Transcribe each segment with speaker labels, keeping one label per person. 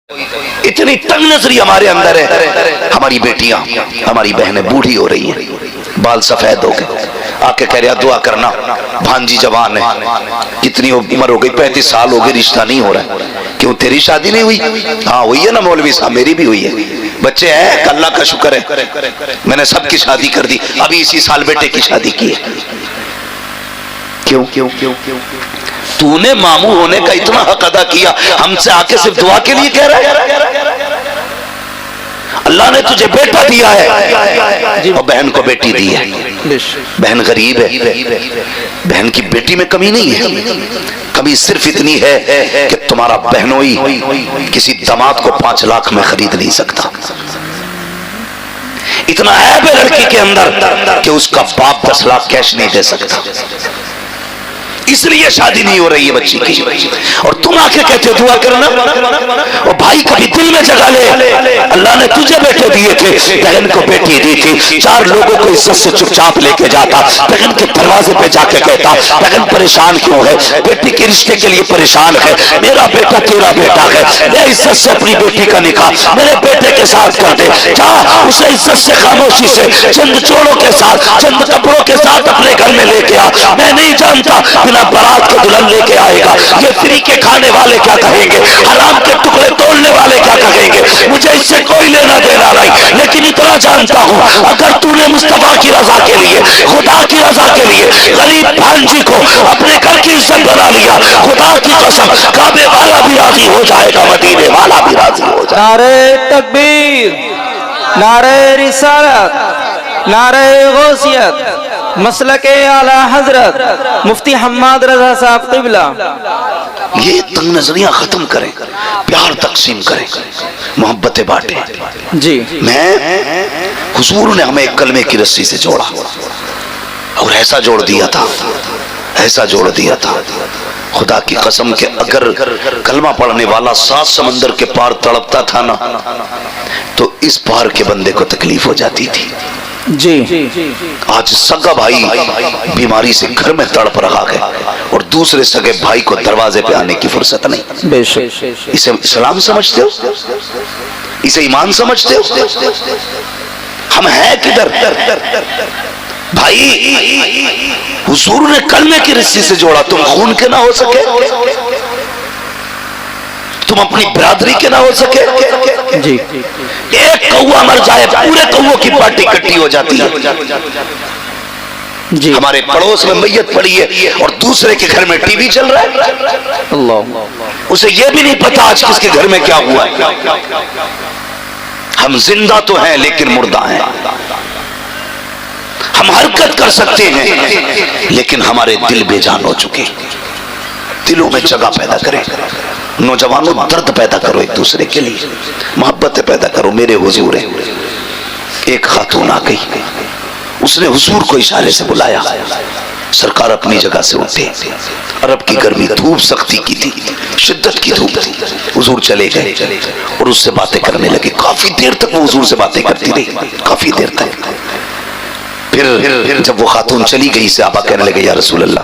Speaker 1: اتنی تنگ نظری ہمارے اندر ہے. ہماری بیٹیاں ہماری بہنیں بوڑھی ہو رہی ہیں, بال سفید ہو گئے, آ کے کہہ رہا دعا کرنا, بھانجی جوان ہے, کتنی عمر ہو گئی, 35 سال ہو گئے, رشتہ نہیں ہو رہا ہے. کیوں تیری شادی نہیں ہوئی؟ ہاں ہوئی ہے نا مولوی صاحب, میری بھی ہوئی ہے, بچے ہیں, اللہ کا شکر ہے, میں نے سب کی شادی کر دی, ابھی اسی سال بیٹے کی شادی کی ہے. کیوں؟ تو نے ماموں ہونے کا اتنا حق ادا کیا, ہم سے آ کے صرف دعا کے لیے کہہ رہا ہے. اللہ نے تجھے بیٹا دیا ہے اور بہن کو بیٹی دی ہے. بہن غریب ہے, بہن کی بیٹی میں کمی نہیں ہے, کمی صرف اتنی ہے کہ تمہارا بہنوئی کسی داماد کو 5 لاکھ میں خرید نہیں سکتا. اتنا عیب ہے لڑکی کے اندر کہ اس کا باپ 10 لاکھ کیش نہیں دے سکتا, اس لیے شادی نہیں ہو رہی ہے بچی کی. اور تم آ کے کہتے دعا کرنا, اور بھائی کبھی دل میں جگہ لے, اللہ نے تجھے بیٹے دیے تھے, بہن کو بیٹی دی تھی, 4 لوگوں کو عزت سے چپ چاپ لے کے جاتا, بہن کے دروازے پہ جا کے کہتا بہن پریشان کیوں ہے, بیٹی کے رشتے کے لیے پریشان ہے, میرا بیٹا تیرا بیٹا ہے, میں عزت سے اپنی بیٹی کا نکاح میرے بیٹے کے ساتھ کر دے, جا اسے عزت سے خاموشی سے چند چوڑوں کے ساتھ چند کپڑوں کے ساتھ اپنے گھر میں لے کے آ. میں نہیں جانتا بارات کو دلہن لے کے آئے گا, یہ فری کے کھانے والے کیا کہیں گے, حرام کے ٹکڑے توڑنے والے کیا کہیں گے, مجھے اس سے کوئی لینا دینا نہیں, لیکن اتنا جانتا ہوں اگر تو نے مصطفیٰ کی رضا کے لیے, خدا کی رضا کے لیے غریب بھانجی کو اپنے گھر کی عزت بنا لیا, خدا کی قسم کعبے والا بھی راضی ہو جائے گا, مدینے والا بھی راضی ہو جائے گا.
Speaker 2: نعرہ تکبیر, نعرہ رسالت, نعرہ غوثیت, مسلک اعلی حضرت مفتی حماد رضا صاحب قبلہ.
Speaker 1: یہ تنگ نظریاں ختم کریں, پیار تقسیم کریں, محبتیں بانٹیں.
Speaker 2: جی
Speaker 1: میں حضور نے ہمیں ایک کلمے کی رسی سے جوڑا اور ایسا جوڑ دیا تھا, ایسا جوڑ دیا تھا, خدا کی قسم کہ اگر کلمہ پڑھنے والا 7 سمندر کے پار تڑپتا تھا نا, تو اس پار کے بندے کو تکلیف ہو جاتی تھی.
Speaker 2: جی
Speaker 1: آج سگا بھائی بیماری سے گھر میں تڑپ رہا ہے اور دوسرے سگے بھائی کو دروازے پہ آنے کی فرصت نہیں.
Speaker 2: بے شک.
Speaker 1: اسے اسلام سمجھتے ہو, اسے ایمان سمجھتے ہو؟ ہم ہیں کدھر بھائی؟ حضور نے کلمے کی رسی سے جوڑا, تم خون کے نہ ہو سکے, تم اپنی برادری کے نہ ہو سکے.
Speaker 2: جی
Speaker 1: ایک کوا مر جائے پورے کووں کی پارٹی کٹی ہو جاتی ہے.
Speaker 2: جی
Speaker 1: ہمارے پڑوس میں میت پڑی ہے اور دوسرے کے گھر میں ٹی وی چل رہا ہے,
Speaker 2: اللہ,
Speaker 1: اسے یہ بھی نہیں پتا آج کس کے گھر میں کیا ہوا ہے. ہم زندہ تو ہیں لیکن مردہ ہیں, ہم حرکت کر سکتے ہیں لیکن ہمارے دل بے جان ہو چکے. دلوں میں جگہ پیدا کریں, نوجوانوں درد پیدا کرو ایک دوسرے کے لیے, محبت پیدا کرو. میرے حضور ہے, ایک خاتون آ گئی, اس نے حضور کو اشارے سے بلایا, سرکار اپنی جگہ سے اٹھے, عرب کی گرمی, دھوپ سختی کی تھی, شدت کی دھوپ تھی, حضور چلے گئے اور اس سے باتیں کرنے لگے. کافی دیر تک وہ حضور سے باتیں کرتی رہی, کافی دیر تک. پھر جب وہ خاتون چلی گئی, صحابہ کہنے لگے یا رسول اللہ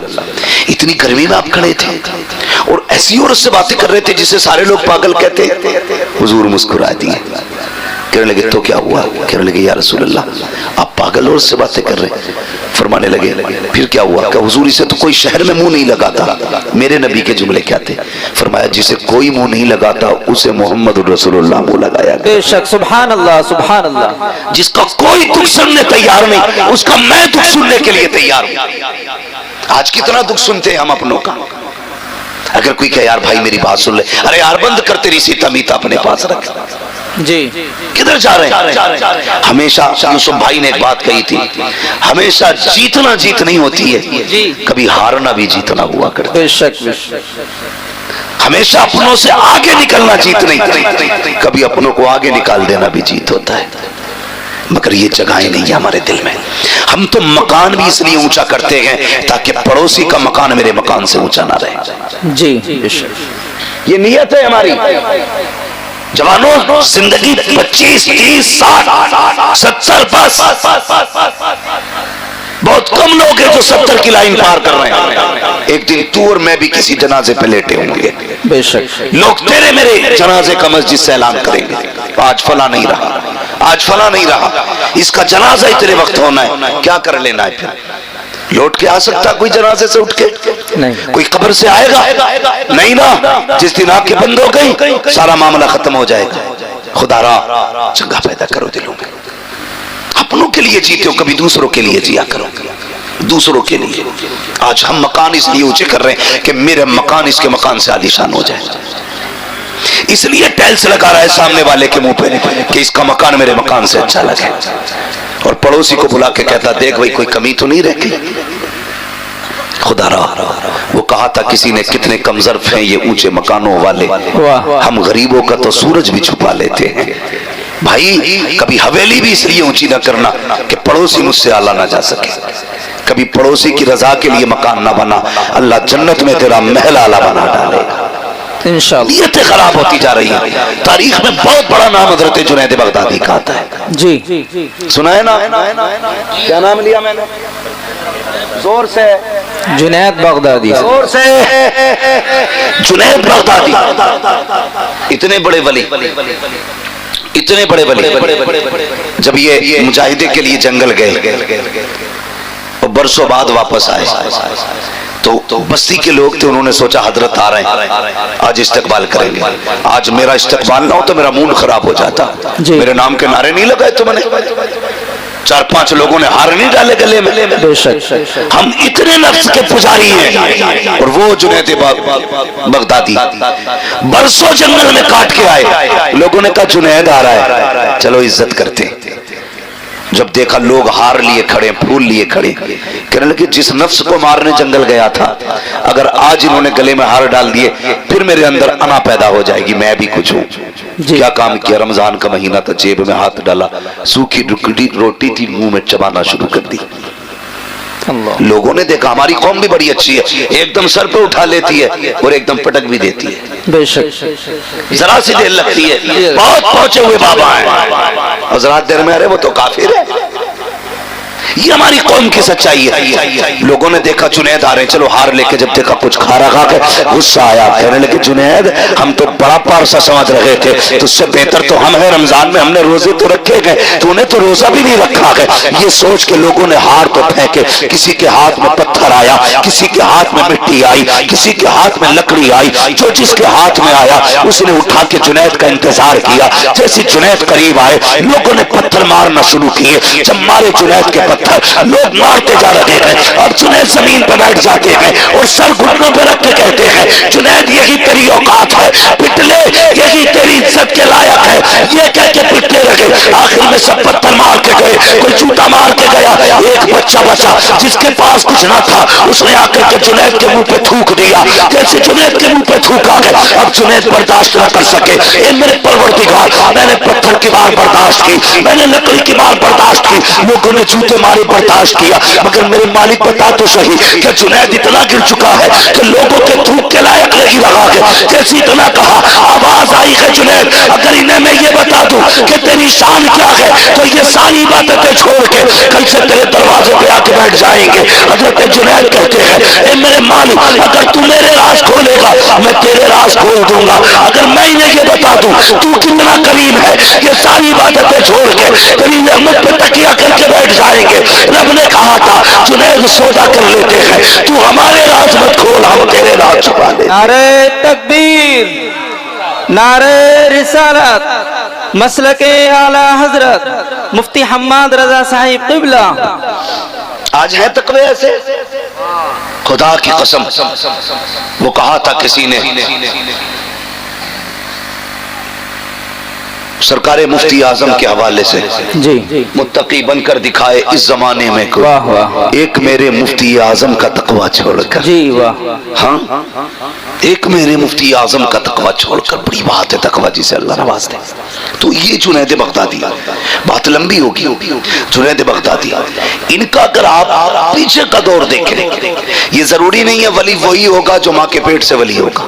Speaker 1: اتنی گرمی میں آپ کھڑے تھے اور ایسی عورت سے باتیں کر رہے تھے جسے سارے لوگ پاگل کہتے ہیں. حضور مسکرا دیے, کہنے لگے تو کیا ہوا؟ کہنے لگے یا رسول اللہ آپ پاگل عورت سے باتیں کر رہے ہیں. فرمانے لگے پھر کیا ہوا؟ کہ حضور اسے تو کوئی شہر میں منہ نہیں لگاتا. میرے نبی کے جملے کیا تھے؟ فرمایا جسے کوئی منہ نہیں لگاتا اسے محمد رسول اللہ منہ لگایا گیا.
Speaker 2: بے شک, سبحان اللہ, سبحان اللہ.
Speaker 1: جس کا کوئی دکھ سننے تیار نہیں اس کا میں دکھ سننے کے لیے تیار ہوں. آج کتنا دکھ سنتے ہیں ہم اپنوں کا. اگر کوئی کہ یار بھائی میری بات سن لے, ارے یار بند کر, تیری سیتا میتا اپنے پاس رکھ.
Speaker 2: جی
Speaker 1: کدھر جا رہے ہیں؟ ہمیشہ یوسف بھائی نے ایک بات کہی تھی, ہمیشہ جیتنا جیت نہیں ہوتی ہے, کبھی ہارنا بھی جیتنا ہوا کرتا.
Speaker 2: بے شک, بے شک.
Speaker 1: ہمیشہ اپنوں سے آگے نکلنا جیت نہیں, کبھی اپنوں کو آگے نکال دینا بھی جیت ہوتا ہے. مگر یہ جگہیں نہیں ہے ہمارے دل میں. ہم تو مکان بھی اس لیے اونچا کرتے ہیں تاکہ پڑوسی کا مکان میرے مکان سے اونچا نہ رہے.
Speaker 2: جی بے شک.
Speaker 1: یہ نیت ہے ہماری. جوانوں زندگی 25 30 60 70 بس بہت کم لوگ ہیں جو 70 کی لائن پار کر رہے ہیں. ایک دن تو اور میں بھی کسی جنازے پہ لیٹے ہوں گے.
Speaker 2: بے شک.
Speaker 1: لوگ تیرے میرے جنازے کا مسجد سے اعلان کریں گے آج فلاں نہیں رہا, آج فلاں نہیں رہا, اس کا جنازہ اتنے وقت ہونا ہے, کیا کر لینا ہے پھر؟ لوٹ کے آ سکتا کوئی جنازے سے اٹھ کے؟
Speaker 2: نہیں.
Speaker 1: کوئی قبر سے آئے گا؟ نہیں نا. جس دن آپ کے بند ہو گئی سارا معاملہ ختم ہو جائے گا. خدا را چنگا پیدا کرو دلوں میں. اپنوں کے لیے جیتے ہو, کبھی دوسروں کے لیے جیا کرو, دوسروں کے لیے. آج ہم مکان اس لیے اونچے کر رہے ہیں کہ میرے مکان اس کے مکان سے عالیشان ہو جائے. اس لیے ٹائلز لگا رہا ہے سامنے والے کے منہ پہ کہ اس کا مکان میرے مکان سے اچھا لگے, اور پڑوسی کو بلا کے کہتا دیکھ بھائی کوئی کمی تو نہیں رہ گئی. خدا را وہ کہا تھا کسی نے کتنے کم ظرف ہیں یہ اونچے مکانوں والے, ہم غریبوں کا تو سورج بھی چھپا لیتے ہیں. بھائی کبھی حویلی بھی اس لیے اونچی نہ کرنا کہ پڑوسی مجھ سے اعلیٰ نہ جا سکے. کبھی پڑوسی کی رضا کے لیے مکان نہ بنا, اللہ جنت میں تیرا محل اعلیٰ بنا ڈالے گا انشاءاللہ. نیتیں خراب ہوتی جا رہی ہیں. تاریخ میں بہت بڑا نام حضرت جنید بغدادی کا آتا ہے.
Speaker 2: جی
Speaker 1: سنا ہے نا؟ کیا نام لیا میں نے؟ زور سے.
Speaker 2: جنید بغدادی.
Speaker 1: زور سے. جنید بغدادی اتنے بڑے ولی, اتنے بڑے ولی, جب یہ مجاہدے کے لیے جنگل گئے اور برسوں بعد واپس آئے تو بستی کے لوگ تھے, انہوں نے سوچا حضرت آ رہے ہیں آج استقبال کریں گے. آج میرا استقبال نہ ہو تو میرا موڈ خراب ہو جاتا. میرے نام کے نعرے نہیں لگائے تم نے, 4-5 لوگوں نے ہار نہیں ڈالے گلے میں. ہم اتنے نفس کے پجاری ہیں. اور وہ جنید بغدادی برسوں جنگل میں کاٹ کے آئے. لوگوں نے کہا جنید آ رہا ہے, چلو عزت کرتے. جب دیکھا لوگ ہار لیے کھڑے, پھول لیے کھڑے, کہنے لگے جس نفس کو مارنے جنگل گیا تھا اگر آج انہوں نے گلے میں ہار ڈال دیے پھر میرے اندر انا پیدا ہو جائے گی, میں بھی کچھ ہوں. کیا کام کیا؟ رمضان کا مہینہ تھا, جیب میں ہاتھ ڈالا, سوکھی روٹی تھی منہ میں چبانا شروع کر دی. لوگوں نے دیکھا ہماری قوم بھی بڑی اچھی ہے, ایک دم سر پہ اٹھا لیتی ہے اور ایک دم پٹک بھی دیتی ہے.
Speaker 2: بے شک.
Speaker 1: ذرا سی دیر لگتی ہے. بہت پہنچے ہوئے بابا ہیں, حضرات دیر میں ارے وہ تو کافر ہے. یہ ہماری قوم کی سچائی ہے. لوگوں نے دیکھا جنید آ رہے ہیں, چلو ہار لے کے, جب دیکھا کچھ کھا رہا کے غصہ آیا, کہنے لگے جنید ہم تو بڑا پارسا سمجھ رہے تھے, تجھ سے بہتر تو ہم ہیں, رمضان میں ہم نے روزے تو رکھے گئے, تو نے تو روزہ بھی نہیں رکھا ہے. یہ سوچ کے لوگوں نے ہار تو پھینکے, کسی کے ہاتھ میں پتھر آیا, کسی کے ہاتھ میں مٹی آئی, کسی کے ہاتھ میں لکڑی آئی, جو جس کے ہاتھ میں آیا اس نے اٹھا کے جنید کا انتظار کیا. جیسے جنید قریب آئے لوگوں نے پتھر مارنا شروع کیے. جب مارے جنید کے پتھر, لوگ مارتے جا رہے ہیں اور جنید زمین پہ بیٹھ جاتے ہیں اور سر گھٹنوں پہ رکھ کے کہتے ہیں جنید یہی تیری اوقات ہے, پٹ لے, یہی تیری عزت کے لائق ہے. یہ کہہ کے پٹنے لگے. آخر میں سب پتھر مار کے گئے, کوئی جوتا مار کے گیا. ایک بچہ بچا جس کے پاس کچھ نہ تھا, اس نے آ کر کے جنید کے منہ پہ تھوک دیا. جیسے جنید کے منہ پہ تھوکا ہے, اب جنید برداشت نہ کر سکے. اے میرے پروردگار, میں نے پتھر کی مار برداشت کی, میں نے لکڑی کی مار برداشت کی, لوگوں نے جوتے مارے برداشت کیا, مگر میرے مالک بتا تو صحیح کہ جنید اتنا گر چکا ہے کہ لوگوں کے تھوک کے لائق نہیں رہا ہے. جیسے اتنا کہا آواز آئی ہے جنید اگر انہیں میں یہ بتا دوں کہ تیری شان کیا ہے تو یہ ساری باتیں چھوڑ کے کل سے تیرے دروازے پہ آ کے بیٹھ جائیں گے. حضرت جنید کہتے ہیں اے میرے مالک اگر تو میرے راز کھولے گا میں تیرے راز کھول دوں گا. اگر میں انہیں یہ بتا دوں تو کتنا کریم ہے, یہ ساری باتیں چھوڑ کے تیری رحمت پہ تکیہ کر کے بیٹھ جائیں گے. رب نے کہا تھا جنید سودا کر لیتے ہیں, تو ہمارے راز مت کھول, ہم تیرے راز چھپا لیں.
Speaker 2: نعرہ تکبیر, نعرہ رسالت, مسلک اعلی حضرت مفتی حماد رضا صاحب قبلہ.
Speaker 1: آج ہے تقوی ایسے, خدا کی قسم. وہ کہا تھا کسی نے, سرکار مفتی اعظم کے حوالے سے,
Speaker 2: جی
Speaker 1: متقی بن کر دکھائے اس زمانے میں کوئی,
Speaker 2: واہ واہ,
Speaker 1: ایک میرے مفتی اعظم کا تقوی چھوڑ کر.
Speaker 2: جی واہ,
Speaker 1: ہاں ایک میرے مفتی اعظم کا تقوی چھوڑ کر. بڑی بات ہے تقوی جسے اللہ نواز دے. تو یہ جنید بغدادی, بات لمبی ہوگی. جنید بغدادی ان کا اگر آپ پیچھے کا دور دیکھیں, یہ ضروری نہیں ہے ولی وہی ہوگا جو ماں کے پیٹ سے ولی ہوگا.